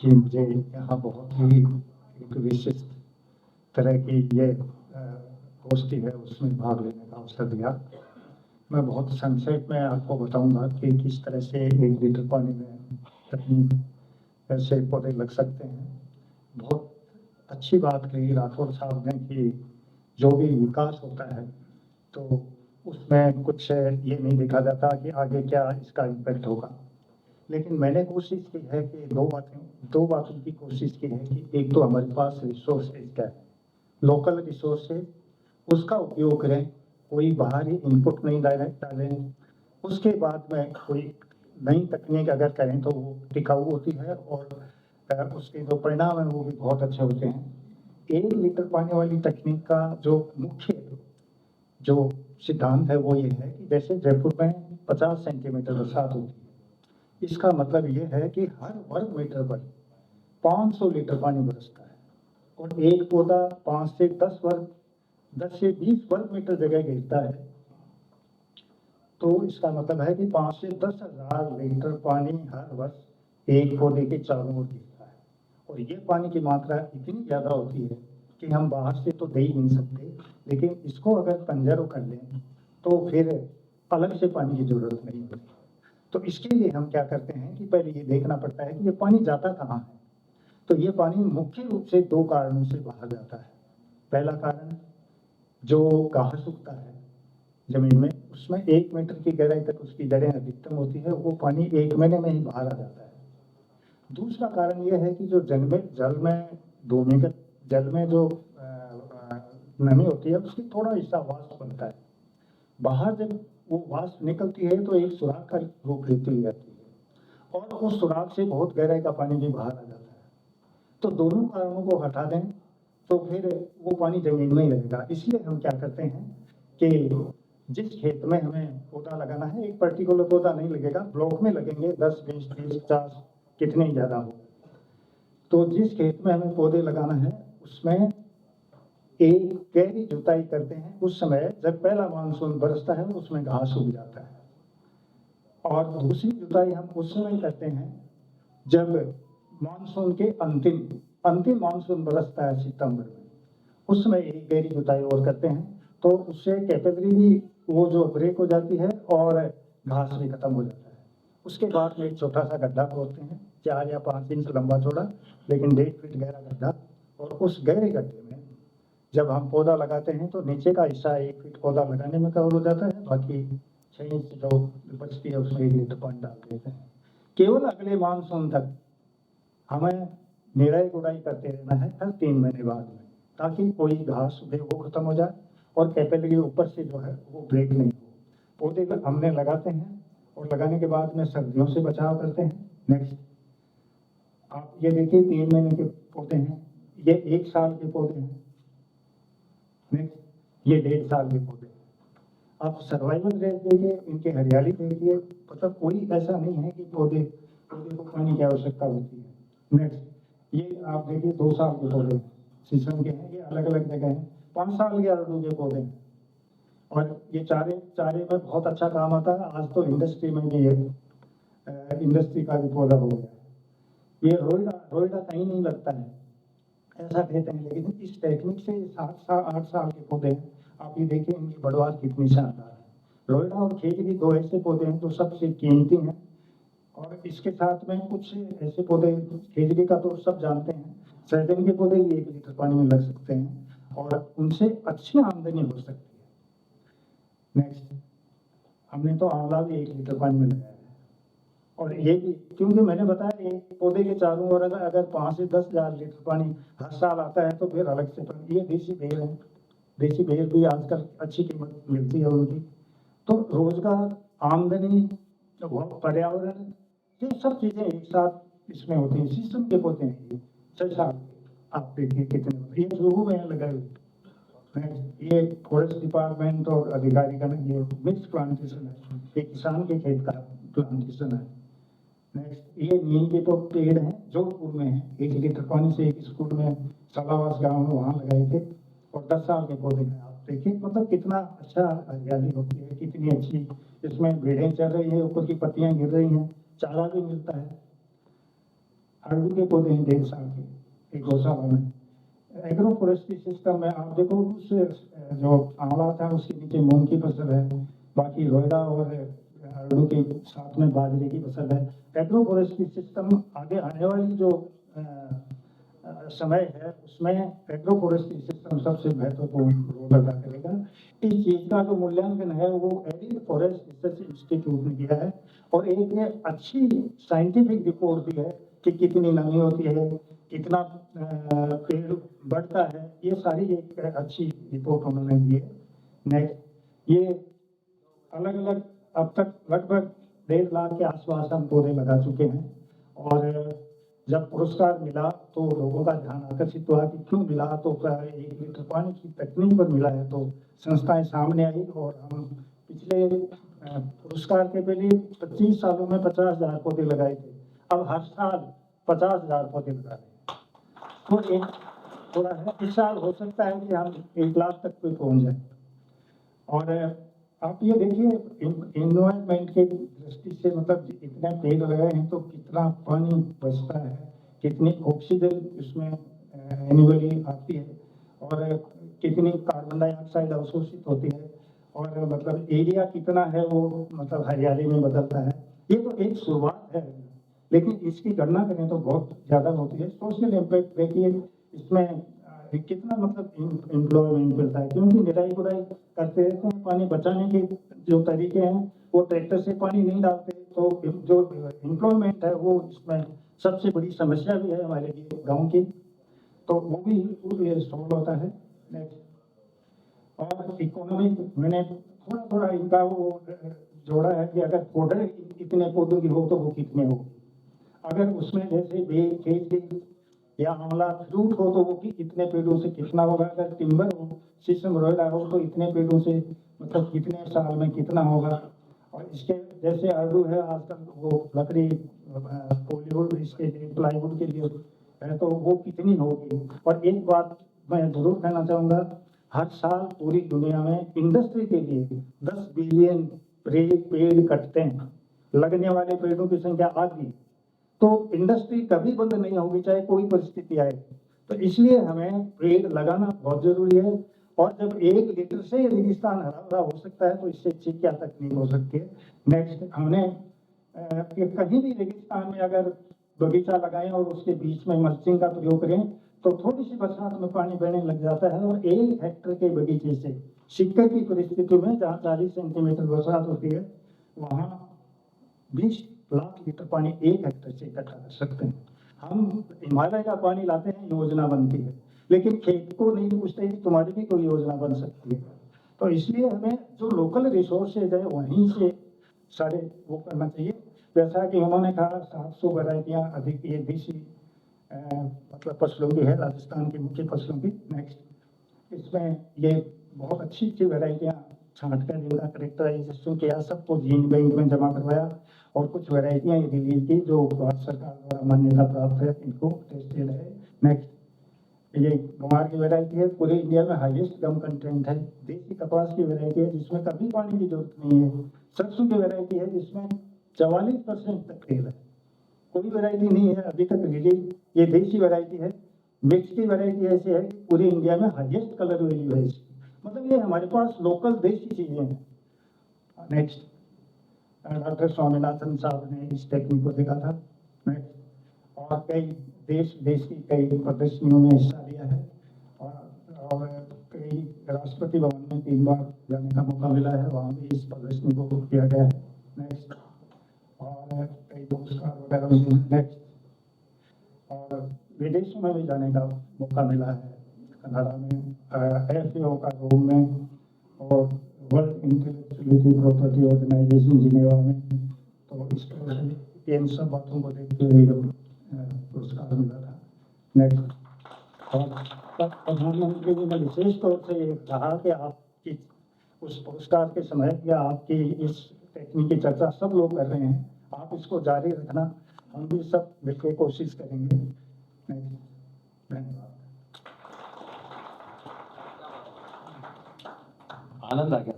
कि मुझे यहाँ बहुत ही एक विशिष्ट तरह की ये गोष्ठी है उसमें भाग लेने का अवसर दिया। मैं बहुत संक्षेप में आपको बताऊंगा कि किस तरह से 1 लीटर पानी में तकनीक ऐसे पौधे लग सकते हैं। बहुत अच्छी बात कही राठौर साहब ने कि जो भी विकास होता है तो उसमें कुछ ये नहीं देखा जाता कि आगे क्या इसका इम्पैक्ट होगा, लेकिन मैंने कोशिश की है कि दो बातों की कोशिश की है कि एक तो हमारे पास रिसोर्सेज क्या है, लोकल रिसोर्सेज, उसका उपयोग करें, कोई बाहरी इनपुट नहीं डालें। उसके बाद में कोई नई तकनीक अगर करें तो वो टिकाऊ होती है और उसके जो परिणाम हैं वो भी बहुत अच्छे होते हैं। 1 लीटर पानी वाली तकनीक का जो मुख्य जो सिद्धांत है वो ये है कि जैसे जयपुर में 50 सेंटीमीटर बरसात होती है, इसका मतलब ये है कि हर वर्ग मीटर पर 500 लीटर पानी बरसता है और एक पौधा 5 से 10 से 20 वर्ग मीटर जगह घेरता है। तो इसका मतलब है कि 5 से 10,000 लीटर पानी हर वर्ष एक पौधे के चारों ओर गिरता है और ये पानी की मात्रा इतनी ज़्यादा होती है कि हम बाहर से तो दे ही नहीं सकते, लेकिन इसको अगर कंजर्व कर लें तो फिर अलग से पानी की जरूरत नहीं होती। तो इसके लिए हम क्या करते हैं कि पहले ये देखना पड़ता है कि ये पानी जाता कहाँ है। तो ये पानी मुख्य रूप से 2 कारणों से बाहर जाता है। पहला कारण, जो घास उगता है जमीन में, उसमें 1 मीटर की गहराई तक उसकी जड़ें अधिकतम होती है, वो पानी 1 महीने में ही बाहर आ जाता है। दूसरा कारण यह है कि जो भूमिगत जल में जो नमी होती है उसकी थोड़ा हिस्सा वाष्प बनता है। बाहर जब वो वाष्प निकलती है तो एक सुराख का रूप लेती हुई आती है और उस सुराख से बहुत गहराई का पानी भी बाहर आ जाता है। तो दोनों कारणों को हटा दें तो फिर वो पानी जमीन में ही रहेगा। इसलिए हम क्या करते हैं कि जिस खेत में हमें पौधा लगाना है, एक पर्टिकुलर पौधा नहीं लगेगा, ब्लॉक में लगेंगे 10, 20, 30, 50 कितने ही ज़्यादा हो। तो जिस खेत में हमें पौधे लगाना है उसमें एक गहरी जुताई करते हैं। उस समय जब पहला मानसून बरसता है उसमें घास उग जाता है, और दूसरी जुताई हम उस समय करते हैं जब मानसून के अंतिम मानसून बरसता है सितंबर में, उस समय एक गहरी जुताई और करते हैं। तो उससे कैपेसिटी भी वो जो ब्रेक हो जाती है और घास भी खत्म हो जाता है। उसके बाद में एक छोटा सा गड्ढा खोदते हैं, 4 या 5 इंच लंबा चौड़ा लेकिन 1.5 फीट गहरा गड्ढा, और उस गहरे गड्ढे में जब हम पौधा लगाते हैं तो नीचे का हिस्सा 1 फीट पौधा लगाने में कवर हो जाता है, बाकी 6 इंच जो बचती है उसमें 1 लीटर पानी डाल देते हैं। केवल अगले मानसून तक हमें निराई गुड़ाई करते रहना है हर 3 महीने बाद में, ताकि कोई घास वो खत्म हो जाए और कैपेसिटी ऊपर से जो है वो ब्रेक नहीं हो। पौधे हमने लगाते हैं और लगाने के बाद में सर्दियों से बचाव करते हैं। नेक्स्ट आप ये देखिए 3 महीने के पौधे हैं, ये 1 साल के पौधे हैं, नेक्स्ट ये 1.5 साल के पौधे हैं। आप सर्वाइवल रेट देखिए, इनकी हरियाली देखिए, मतलब कोई ऐसा नहीं है कि पौधे को पानी की आवश्यकता होती है। नेक्स्ट ये आप देखिए 2 साल के पौधे शीशम के हैं, ये अलग अलग जगह हैं। 5 साल के अरडू के पौधे हैं और ये चारे में बहुत अच्छा काम आता है। आज तो इंडस्ट्री में भी ये इंडस्ट्री का भी पौधा हो गया। ये रोइडा कहीं नहीं लगता है ऐसा कहते हैं, लेकिन इस टेक्निक से 7 8 साल के पौधे हैं। आप ये देखिए इनकी बढ़वार कितनी शानदार है। रोइडा और खेजड़ी 2 ऐसे पौधे हैं जो सबसे कीमती हैं, और इसके साथ में कुछ ऐसे पौधे, खेजड़ी का तो सब जानते हैं, सहजन के पौधे भी 1 लीटर पानी में लग सकते हैं और उनसे अच्छी आमदनी हो सकती है। नेक्स्ट हमने तो आंवला भी 1 लीटर पानी में लगाया है, और ये भी क्योंकि मैंने बताया एक पौधे के चारों ओर अगर 5 से 10,000 लीटर पानी हर साल आता है तो फिर अलग से ये देसी बेर है। देसी बेर भी आजकल अच्छी कीमत मिलती है उनकी। तो रोजगार, आमदनी, पर्यावरण, ये सब चीजें एक साथ इसमें होती हैं। शीशम के पौधे हैं ये 6 साल आप देखिए कितने, ये शुरू में लगाए हुए। ये फॉरेस्ट डिपार्टमेंट और अधिकारी का नहीं, ये मिक्स प्लांटेशन है, ये किसान के खेत का प्लांटेशन है। नेक्स्ट ये नीम के तो पेड़ हैं, जोधपुर में है। 1 लीटर पानी से एक स्कूल में सलावास गांव में वहां लगाए थे और 10 साल के पौधे हैं। आप देखिए मतलब कितना अच्छा हरियाली होती है, कितनी अच्छी इसमें भेड़ें चल रही है, ऊपर की पत्तियां गिर रही हैं, चारा भी मिलता है। आड़ू के पौधे हैं 1.5 साल के एक गौशाला में। एग्रो फॉरेस्ट्री सिस्टम में आप देखो उस जो आंवला था उसके नीचे मूंग की फसल है, बाकी रोयड़ा और आड़ू के साथ में बाजरे की फसल है। एग्रो फॉरेस्ट्री सिस्टम आगे आने वाली जो समय है उसमें एग्रो फॉरेस्ट्री सिस्टम सबसे महत्वपूर्ण रोल अदा करेगा। इस चीज का जो मूल्यांकन है वो एरिड फॉरेस्ट रिसर्च इंस्टीट्यूट ने किया है और एक अच्छी साइंटिफिक रिपोर्ट दी है कि कितनी नमी होती है, कितना पेड़ बढ़ता है, ये सारी एक अच्छी रिपोर्ट उन्होंने दी है। नेक्स्ट, ये अलग अलग अब तक लगभग 1.5 लाख के आसपास हम पौधे लगा चुके हैं और जब पुरस्कार मिला तो लोगों का ध्यान आकर्षित हुआ कि क्यों मिला, तो 1 लीटर पानी की तकनीक पर मिला है। तो संस्थाएं सामने आई और हम पिछले पुरस्कार के पहले 25 सालों में 50,000 पौधे लगाए थे, अब हर साल 50,000 पौधे लगा रहे हैं। तो एक थोड़ा है, इस साल हो सकता है कि हम 1 लाख तक पे पहुंच जाए। और आप ये देखिए एनवायरमेंट के दृष्टि से, मतलब इतने पेड़ लगाए हैं तो कितना पानी बचता है, कितनी ऑक्सीजन इसमें एनुअली आती है और कितनी कार्बन डाइऑक्साइड अवशोषित होती है और मतलब एरिया कितना है वो मतलब हरियाली में बदलता है। ये तो एक शुरुआत है, लेकिन इसकी गणना करें तो बहुत ज़्यादा होती है। सोशल इम्पैक्ट देखिए इसमें कितना मतलब एम्प्लॉयमेंट मिलता है, क्योंकि निराई गुड़ाई करते रहते हैं। पानी बचाने के जो तरीके हैं वो ट्रैक्टर से पानी नहीं डालते, तो जो एम्प्लॉयमेंट है वो इसमें सबसे बड़ी समस्या भी है हमारे लिए गांव की, तो वो भी सॉल्व होता है। नेक्स्ट, और इकोनॉमिक मैंने थोड़ा थोड़ा इनका वो जोड़ा है कि अगर फोडर इतने पौधों की हो तो वो कितने हो, अगर उसमें जैसे बेल खेत या आंवला फ्रूट हो तो वो कि इतने पेड़ों से कितना होगा, अगर टिम्बर हो शीशम रोयड़ा हो तो इतने पेड़ों से मतलब कितने साल में कितना होगा। और इसके जैसे आड़ू है आजकल वो लकड़ी पॉलीवुड इसके प्लाईवुड के लिए है तो वो कितनी होगी। और एक बात मैं जरूर कहना चाहूँगा, हर साल पूरी दुनिया में इंडस्ट्री के लिए 10 बिलियन पेड़ कटते हैं, लगने वाले पेड़ों की संख्या आधी, तो इंडस्ट्री कभी बंद नहीं होगी चाहे कोई परिस्थिति आए। तो इसलिए हमें पेड़ लगाना बहुत जरूरी है। और जब 1 लीटर से रेगिस्तान हरा भरा हो सकता है तो इससे अच्छी क्या तकनीक हो सकती है। नेक्स्ट, हमने कहीं भी रेगिस्तान में अगर बगीचा लगाएं और उसके बीच में मल्चिंग का प्रयोग करें तो थोड़ी सी बरसात में पानी बहने लग जाता है और 1 हेक्टेयर के बगीचे से सिक्कर की परिस्थिति में जहाँ 40 सेंटीमीटर बरसात होती है वहाँ 20 लाख लीटर पानी 1 हेक्टेयर से इकट्ठा कर सकते हैं। हम हिमालय का पानी लाते हैं, योजना बनती है, लेकिन खेत को नहीं पूछते कि तुम्हारी भी कोई योजना बन सकती है। तो इसलिए हमें जो लोकल रिसोर्सेज है वहीं से सारे वो करना चाहिए। जैसा कि उन्होंने कहा 700 वैरायटियाँ अधिक ये देशी मतलब फसलों की है, राजस्थान की मुख्य फसलों की। नेक्स्ट, इसमें ये बहुत अच्छी अच्छी वैरायटियाँ छांट कर इनका करेक्टराइजेशन किया, सबको जीन बैंक में जमा करवाया और कुछ वैरायटियाँ रिलीज की जो भारत सरकार द्वारा मान्यता प्राप्त है, इनको टेस्टेड है। नेक्स्ट, ये गंवार की वैरायटी है, पूरे इंडिया में हाईएस्ट गम कंटेंट है। देसी कपास की वैरायटी है जिसमें कभी पानी की जरूरत नहीं है। सरसों की वैरायटी है जिसमें 44% तक तेल है। कोई वैरायटी नहीं है अभी तक रिलीज, ये देसी वैरायटी है। मिर्च की वैरायटी ऐसी है कि पूरी इंडिया में हाईएस्ट कलर वैल्यू है इसकी, मतलब ये हमारे पास लोकल देसी चीजें हैं। नेक्स्ट, डॉक्टर स्वामीनाथन साहब ने इस टेक्निक को देखा था और कई देश की कई प्रदर्शनियों में हिस्सा लिया है और कई राष्ट्रपति भवन में 3 बार जाने का मौका मिला है, वहाँ भी इस प्रदर्शनी को किया गया है। नेक्स्ट, और कई पुरस्कार वगैरह मिले। नेक्स्ट, और विदेशों में भी जाने का मौका मिला है, कनाडा में FAO का रोम में और world intellectual property organisation Geneva में। तो इस तरह से इन सब बातों को देखते हुए पुरस्कार मिला था। नेक्स्ट, और प्रधानमंत्री जी ने विशेष तौर से ये कहा कि आपकी उस पुरस्कार के समय या आपकी इस टेक्निक की चर्चा सब लोग कर रहे हैं, आप इसको जारी रखना, हम भी सब मिलकर कोशिश करेंगे। धन्यवाद। आनंद आ गया।